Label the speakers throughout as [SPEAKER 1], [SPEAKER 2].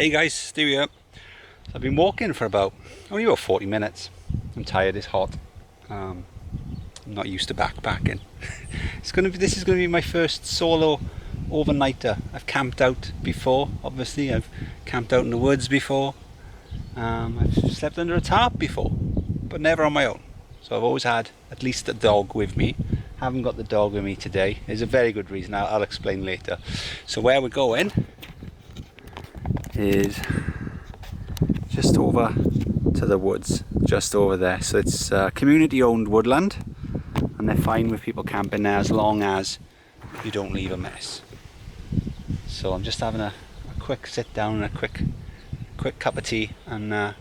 [SPEAKER 1] Hey guys, Stu here. So I've been walking for only about 40 minutes. I'm tired, it's hot. I'm not used to backpacking. This is gonna be my first solo overnighter. I've camped out before, obviously. I've camped out in the woods before. I've slept under a tarp before, but never on my own. So I've always had at least a dog with me. Haven't got the dog with me today. There's a very good reason, I'll explain later. So where we're going is just over to the woods, just over there. So it's community owned woodland, and they're fine with people camping there as long as you don't leave a mess. So I'm just having a quick sit down and a quick cup of tea, and then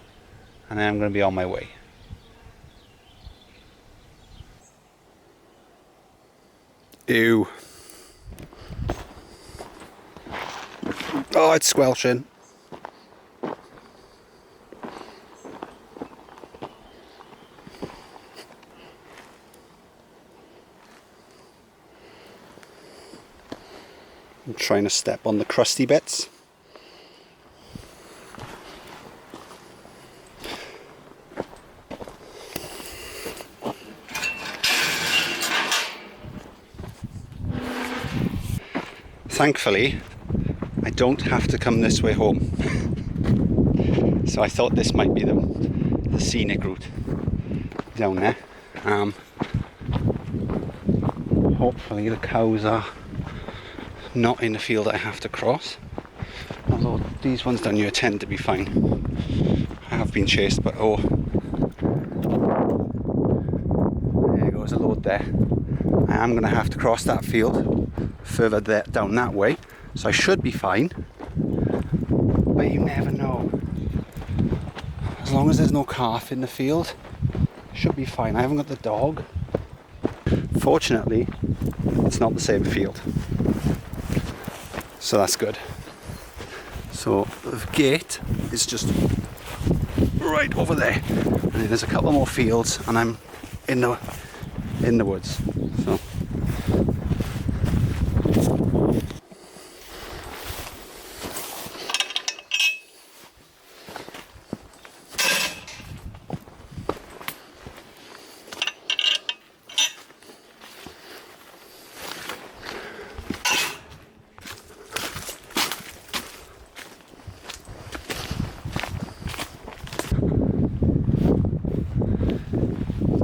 [SPEAKER 1] I'm going to be on my way. Ew. Oh, it's squelching. I'm trying to step on the crusty bits. Thankfully, I don't have to come this way home. So I thought this might be the scenic route down there. Hopefully the cows are not in the field that I have to cross, although these ones down here tend to be fine. I have been chased, but oh, there goes a load there. I am going to have to cross that field further down that way, so I should be fine, but you never know. As long as there's no calf in the field, I should be fine. I haven't got the dog. Fortunately, it's not the same field, so that's good. So the gate is just right over there, and there's a couple more fields, and I'm in the woods. So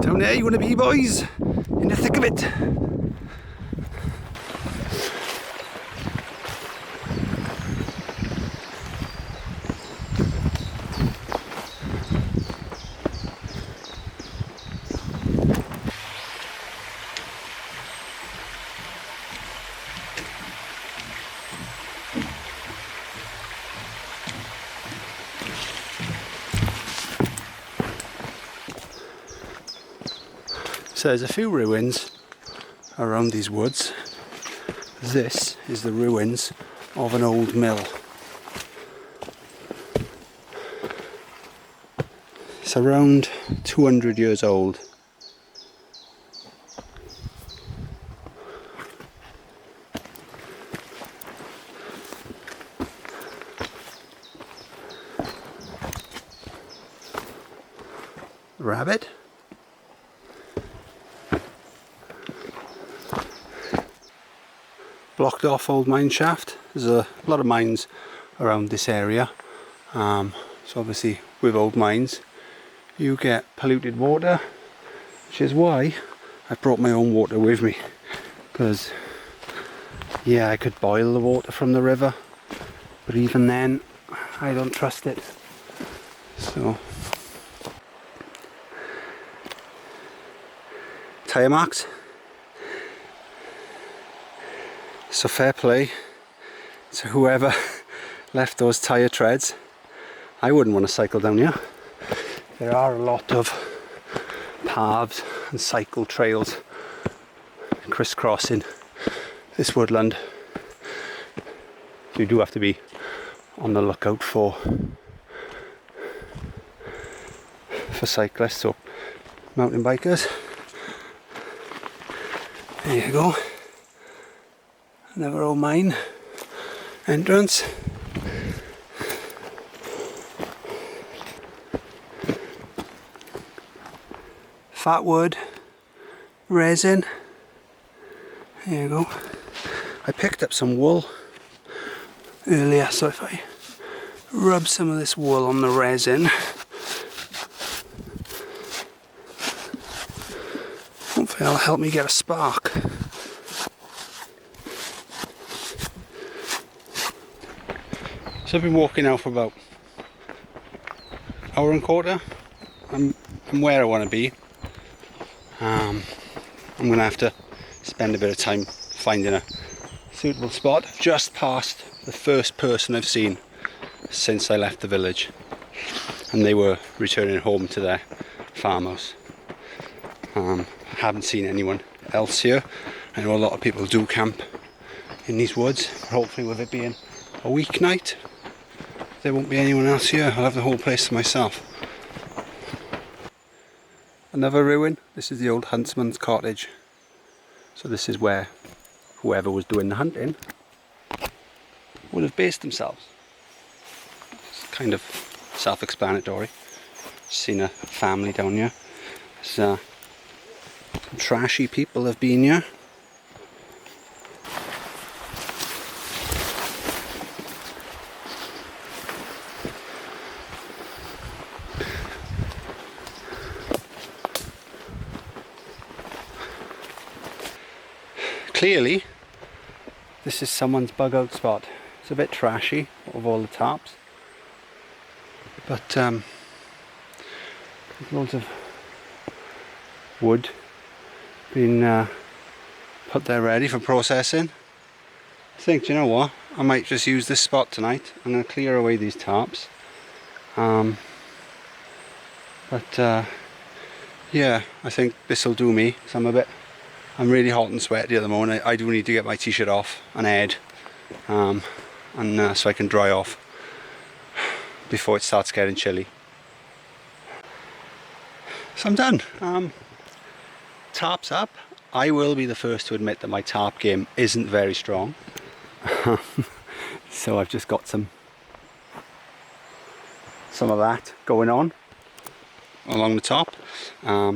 [SPEAKER 1] down there you want to be, boys, in the thick of it. So there's a few ruins around these woods. This is the ruins of an old mill. It's around 200 years old. Rabbit. Blocked off old mine shaft. There's a lot of mines around this area. So obviously with old mines you get polluted water, which is why I brought my own water with me, because yeah, I could boil the water from the river, but even then I don't trust it. So tyre marks. So fair play to whoever left those tyre treads. I wouldn't want to cycle down here. There are a lot of paths and cycle trails crisscrossing this woodland. So you do have to be on the lookout for cyclists or mountain bikers. There you go. Another old mine entrance. fat wood, resin. There you go. I picked up some wool earlier, so if I rub some of this wool on the resin, hopefully that'll help me get a spark. So I've been walking now for about an hour and a quarter. I'm where I want to be. I'm going to have to spend a bit of time finding a suitable spot. I've just passed the first person I've seen since I left the village, and they were returning home to their farmhouse. I haven't seen anyone else here. I know a lot of people do camp in these woods, but hopefully with it being a weeknight there won't be anyone else here. I'll have the whole place to myself. Another ruin. This is the old huntsman's cottage. So this is where whoever was doing the hunting would have based themselves. It's kind of self-explanatory. Seen a family down here. Some trashy people have been here. Clearly, this is someone's bug out spot. It's a bit trashy of all the tarps, but there's loads of wood being put there ready for processing. I think, do you know what? I might just use this spot tonight. I'm going to clear away these tarps. Yeah, I think this will do me. So I'm really hot and sweaty at the moment. I do need to get my t-shirt off and aired, so I can dry off before it starts getting chilly. So I'm done. Tarp's up. I will be the first to admit that my tarp game isn't very strong. So I've just got some of that going on along the top. A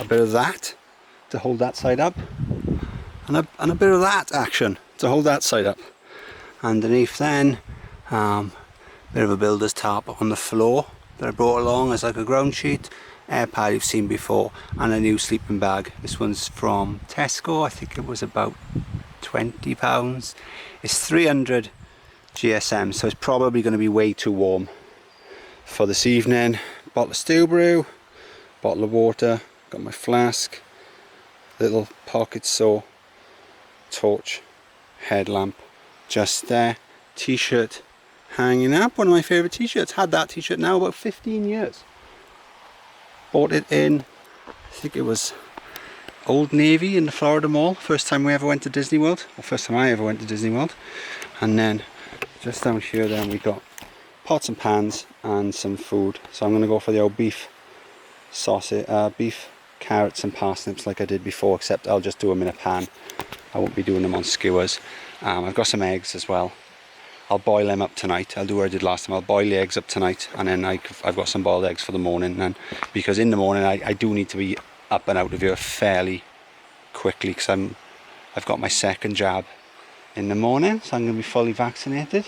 [SPEAKER 1] bit of that to hold that side up, and a bit of that action to hold that side up. Underneath then, bit of a builder's tarp on the floor that I brought along as like a ground sheet, air pad you've seen before, and a new sleeping bag. This one's from Tesco. I think it was about £20. It's 300 GSM, so it's probably going to be way too warm for this evening. Bottle of stew brew, bottle of water, got my flask, little pocket saw, torch, headlamp just there, t-shirt hanging up, one of my favourite t-shirts. Had that t-shirt now about 15 years. Bought it in, I think it was Old Navy in the Florida Mall, first time we ever went to Disney World, or first time I ever went to Disney World. And then just down here then we got pots and pans and some food. So I'm going to go for the old beef sausage, beef, carrots and parsnips like I did before, except I'll just do them in a pan. I won't be doing them on skewers. I've got some eggs as well. I'll boil them up tonight. I'll do what I did last time. I'll boil the eggs up tonight, and then I've got some boiled eggs for the morning. And because in the morning I do need to be up and out of here fairly quickly, because I've got my second jab in the morning, so I'm going to be fully vaccinated.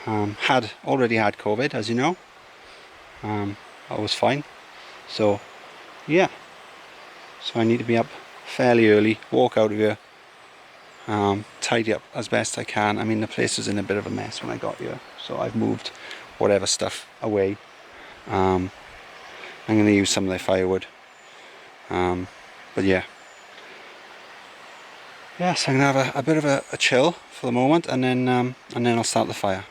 [SPEAKER 1] Already had COVID, as you know. I was fine. So yeah, so I need to be up fairly early, walk out of here, tidy up as best I can. I mean, the place was in a bit of a mess when I got here, so I've moved whatever stuff away. I'm going to use some of their firewood, but yeah, so I'm going to have a bit of a chill for the moment, and then I'll start the fire.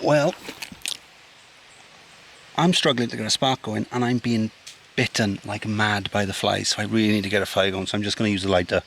[SPEAKER 1] Well, I'm struggling to get a spark going, and I'm being bitten like mad by the flies, so I really need to get a fire going, so I'm just going to use the lighter.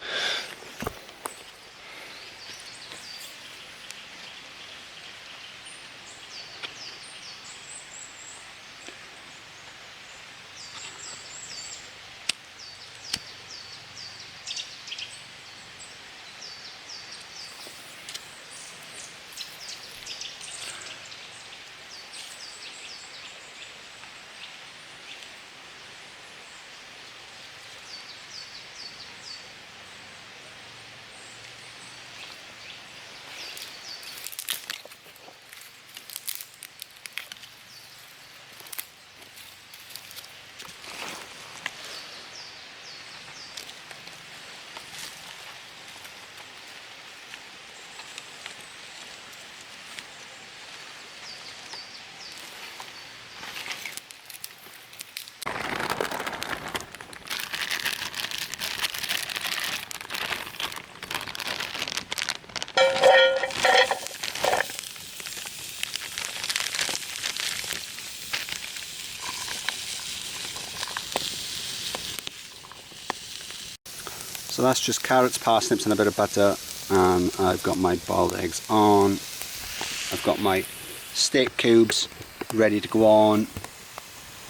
[SPEAKER 1] So that's just carrots, parsnips and a bit of butter, and I've got my boiled eggs on. I've got my steak cubes ready to go on.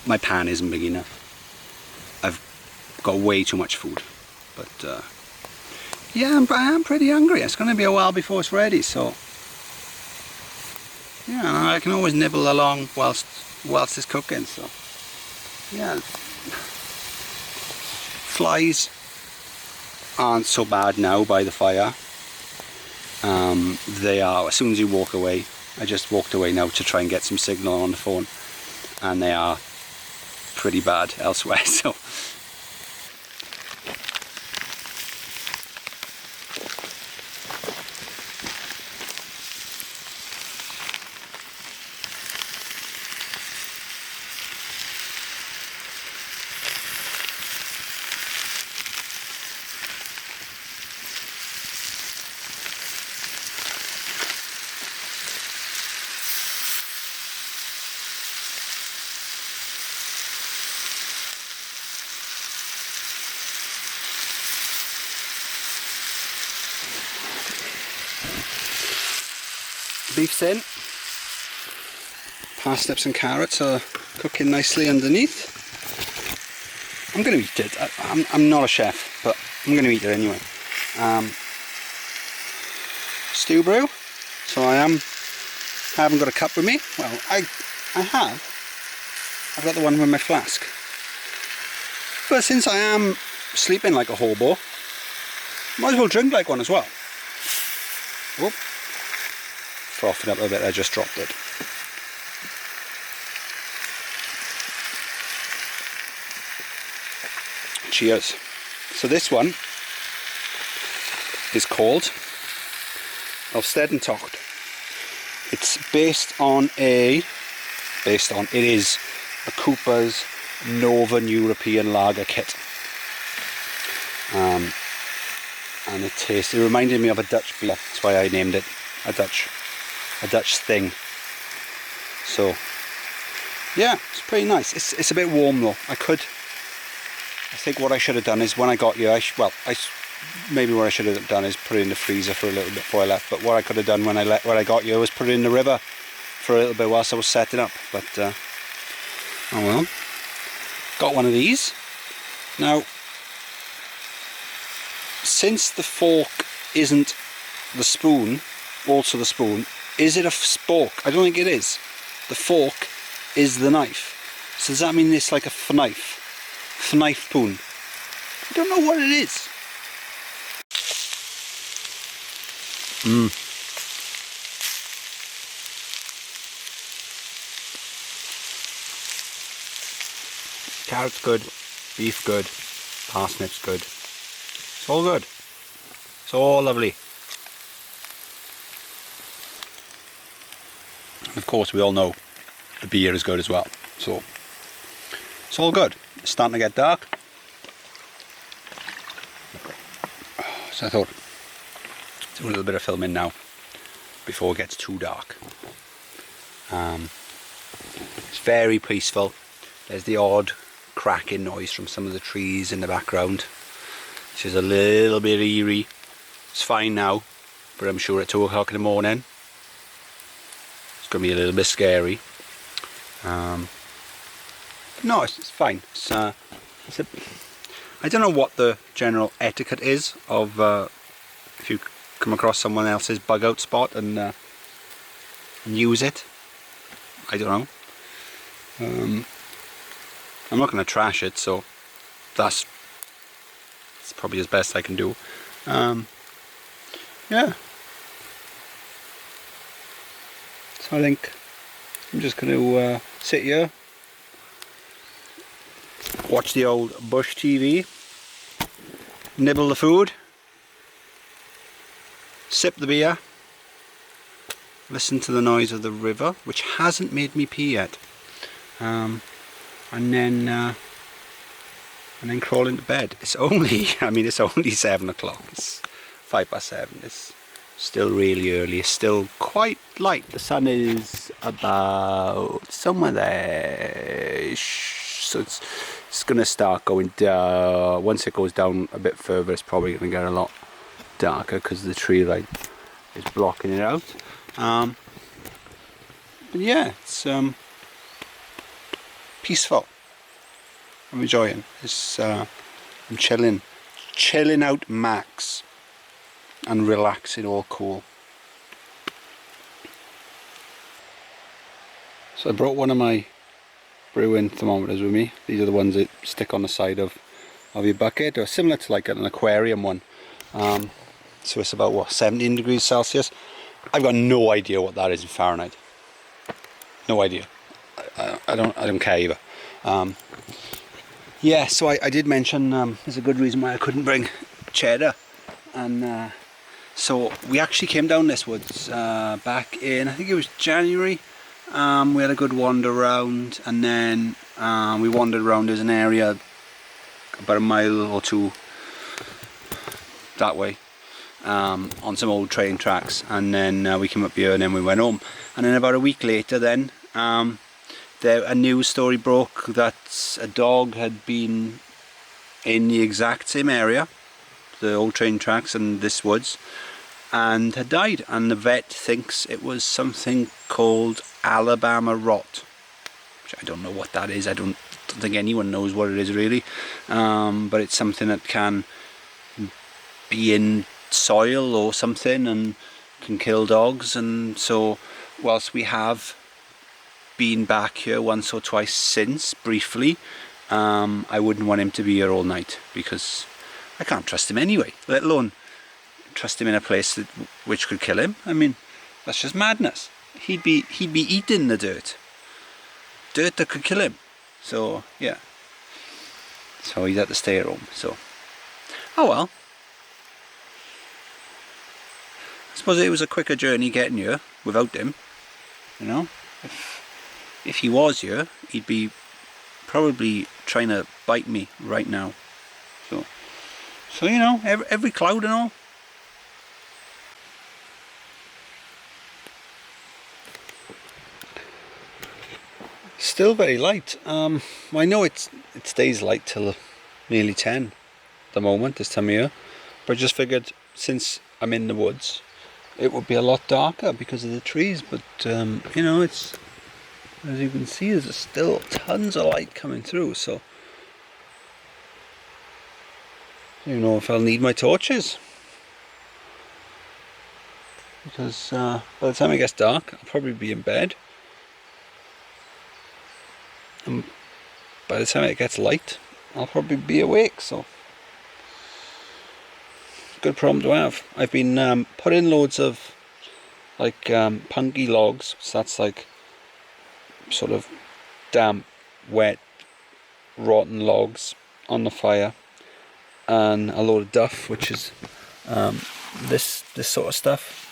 [SPEAKER 1] My pan isn't big enough. I've got way too much food, but yeah, I am pretty hungry. It's going to be a while before it's ready, so yeah, I can always nibble along whilst it's cooking. So yeah, flies aren't so bad now by the fire. They are as soon as you walk away. I just walked away now to try and get some signal on the phone, and they are pretty bad elsewhere. So beef's in. Parsnips and carrots are cooking nicely underneath. I'm going to eat it. I'm not a chef, but I'm going to eat it anyway. Stew brew. So I haven't got a cup with me. Well, I have. I've got the one with my flask. But since I am sleeping like a hobo, might as well drink like one as well. Whoop. Frothing up a bit, I just dropped it. Cheers. So this one is called Tocht. It's it is a Cooper's Northern European lager kit. And it reminded me of a Dutch beer, that's why I named it a Dutch thing. So yeah, it's pretty nice. It's a bit warm though. I think what I should have done is when I got here, maybe what I should have done is put it in the freezer for a little bit before I left. But what I could have done when I got here was put it in the river for a little bit whilst I was setting up. But oh well. Got one of these. Now, since the fork isn't the spoon, also the spoon, is it a spork? I don't think it is. The fork is the knife. So does that mean it's like a knife? Knife spoon? I don't know what it is. Carrots good, beef good, parsnips good. It's all good. It's all lovely. And of course we all know the beer is good as well. So it's all good. It's starting to get dark. So I thought do a little bit of filming now before it gets too dark. It's very peaceful. There's the odd cracking noise from some of the trees in the background, which is a little bit eerie. It's fine now, but I'm sure at 2 o'clock in the morning it's going to be a little bit scary. No, it's fine. I don't know what the general etiquette is of if you come across someone else's bug out spot and use it. I don't know. I'm not going to trash it, so that's probably as best I can do. Yeah. So I think I'm just going to sit here, watch the old bush TV, nibble the food, sip the beer, listen to the noise of the river, which hasn't made me pee yet, and then crawl into bed. It's only, it's only 7 o'clock. It's 7:05. It's still really early. It's still quite light. The sun is about somewhere there, so it's going to start going down. Once it goes down a bit further, it's probably going to get a lot darker because the tree light is blocking it out. But yeah, it's peaceful. I'm enjoying this. I'm chilling out max and relaxing all cool. So I brought one of my brewing thermometers with me. These are the ones that stick on the side of your bucket, or similar to like an aquarium one. So it's about what, 17 degrees Celsius. I've got no idea what that is in Fahrenheit. No idea. I don't care either. Yeah, so I did mention there's a good reason why I couldn't bring cheddar, and so we actually came down this woods back in, I think it was January. We had a good wander around, and then we wandered around. There's an area about a mile or two that way, on some old train tracks, and then we came up here and then we went home. And then about a week later then, a news story broke that a dog had been in the exact same area, the old train tracks and this woods, and had died, and the vet thinks it was something called Alabama rot, which I don't know what that is. I don't think anyone knows what it is really, but it's something that can be in soil or something and can kill dogs. And so whilst we have been back here once or twice since, briefly, I wouldn't want him to be here all night, because I can't trust him anyway, let alone trust him in a place which could kill him. I mean, that's just madness. He'd be eating the dirt that could kill him. So yeah, so he'd have to stay at home. So oh well, I suppose it was a quicker journey getting here without him, you know. If he was here, he'd be probably trying to bite me right now. So you know, every cloud and all. Still very light. Well, I know it stays light till nearly 10 at the moment, this time of year. But I just figured, since I'm in the woods, it would be a lot darker because of the trees. But you know, it's, as you can see, there's still tons of light coming through. So I don't know if I'll need my torches, because by the time it gets dark, I'll probably be in bed. And by the time it gets light, I'll probably be awake. So good problem to have. I've been putting loads of like punky logs, so that's like sort of damp, wet, rotten logs on the fire, and a load of duff, which is this sort of stuff,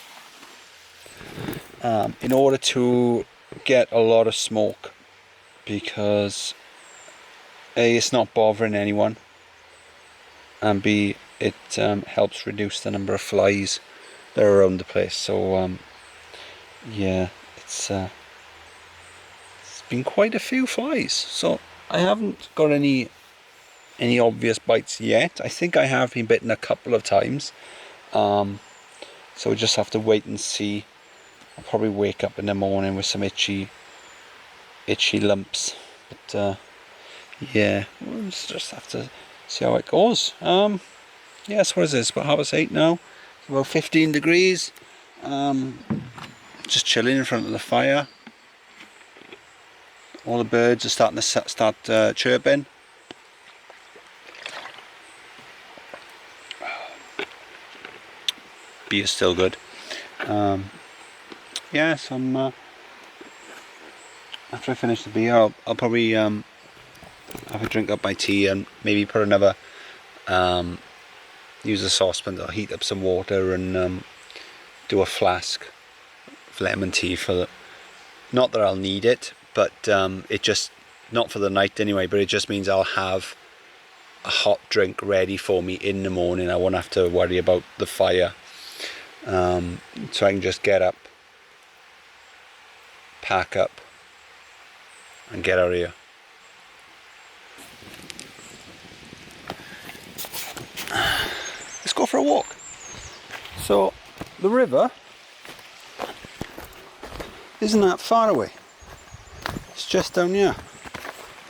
[SPEAKER 1] in order to get a lot of smoke, because A, it's not bothering anyone, and B, it helps reduce the number of flies that are around the place. So yeah, it's been quite a few flies. So I haven't got any obvious bites yet. I think I have been bitten a couple of times. So we just have to wait and see. I'll probably wake up in the morning with some itchy lumps. But yeah, we'll just have to see how it goes. Yes, what is this? About 8:30 now. It's about 15 degrees. Just chilling in front of the fire. All the birds are starting to start chirping. Beer's still good. Yes, I'm. After I finish the beer, I'll probably have a drink up my tea and maybe put another. Use a saucepan to heat up some water and do a flask of lemon tea for the. Not that I'll need it, but it just not for the night anyway. But it just means I'll have a hot drink ready for me in the morning. I won't have to worry about the fire. So I can just get up, pack up, and get out of here. Let's go for a walk. So the river isn't that far away. It's just down here.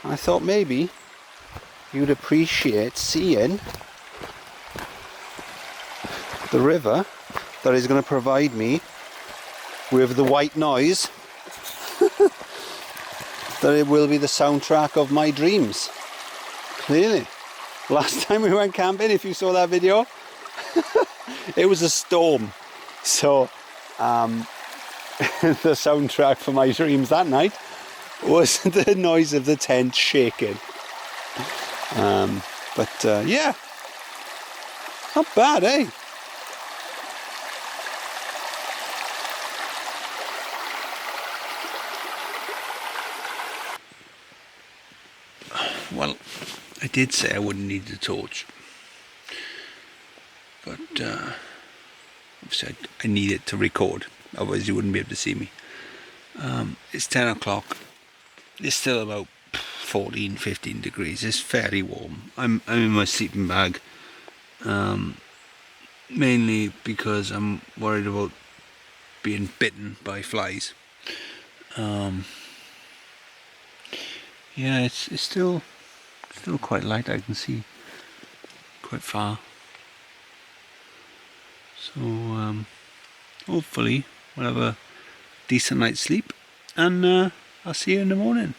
[SPEAKER 1] And I thought maybe you'd appreciate seeing the river that is going to provide me with the white noise that it will be the soundtrack of my dreams. Clearly. Last time we went camping, if you saw that video, it was a storm. So the soundtrack for my dreams that night was the noise of the tent shaking. Yeah, not bad, eh? Well, I did say I wouldn't need the torch, but obviously I need it to record, otherwise you wouldn't be able to see me. It's 10 o'clock, it's still about 14-15 degrees, it's fairly warm. I'm in my sleeping bag, mainly because I'm worried about being bitten by flies. Yeah, it's still quite light. I can see quite far. So hopefully we'll have a decent night's sleep, and I'll see you in the morning.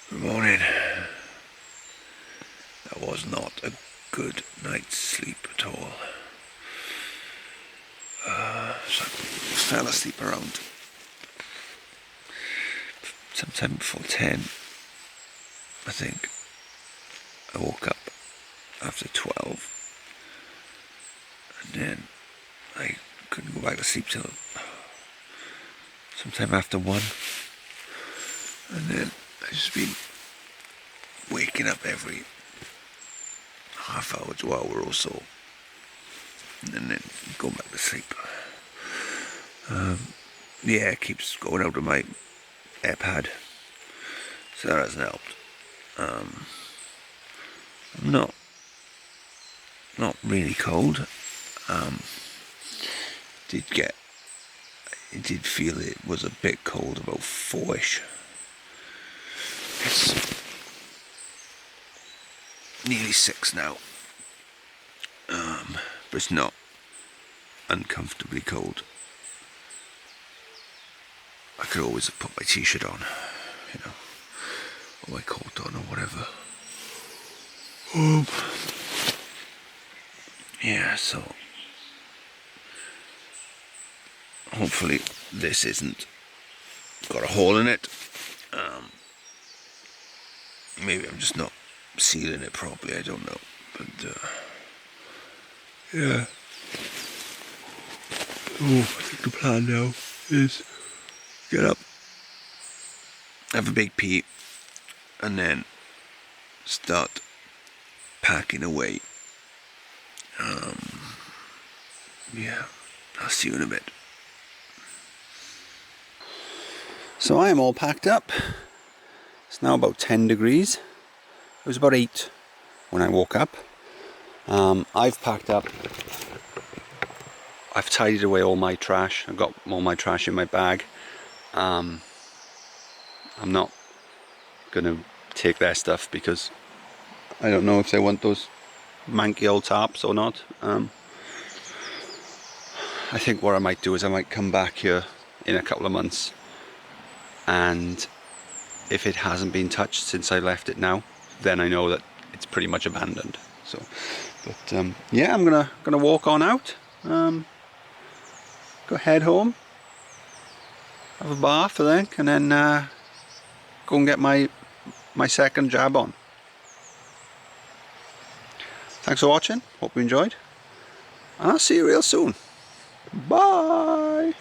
[SPEAKER 1] Good morning. That was not a good night's sleep at all. So I fell asleep around sometime before 10, I think. I woke up after 12, and then I couldn't go back to sleep till sometime after 1, and then I've just been waking up every half hour to hour or so, and then going back to sleep. The air keeps going out of my AirPad, so that hasn't helped. I'm not really cold. I did feel it was a bit cold, about 4ish. It's nearly 6 now, but it's not uncomfortably cold. I could always have put my t-shirt on, or my coat on, or whatever. Yeah, so hopefully this isn't got a hole in it. Maybe I'm just not sealing it properly, I don't know, but yeah. I think the plan now is get up
[SPEAKER 2] have a big pee, and then start packing away. Yeah, I'll see you in a bit.
[SPEAKER 1] So I am all packed up. It's now about 10 degrees. It was about 8 when I woke up. I've packed up. I've tidied away all my trash. I've got all my trash in my bag. I'm not gonna take their stuff because I don't know if they want those manky old tarps or not. I think what I might do is I might come back here in a couple of months, and if it hasn't been touched since I left it now, then I know that it's pretty much abandoned. So, but yeah, I'm gonna walk on out, go head home, have a bath, I think, and then go and get my second jab on. Thanks for watching. Hope you enjoyed, and I'll see you real soon. Bye.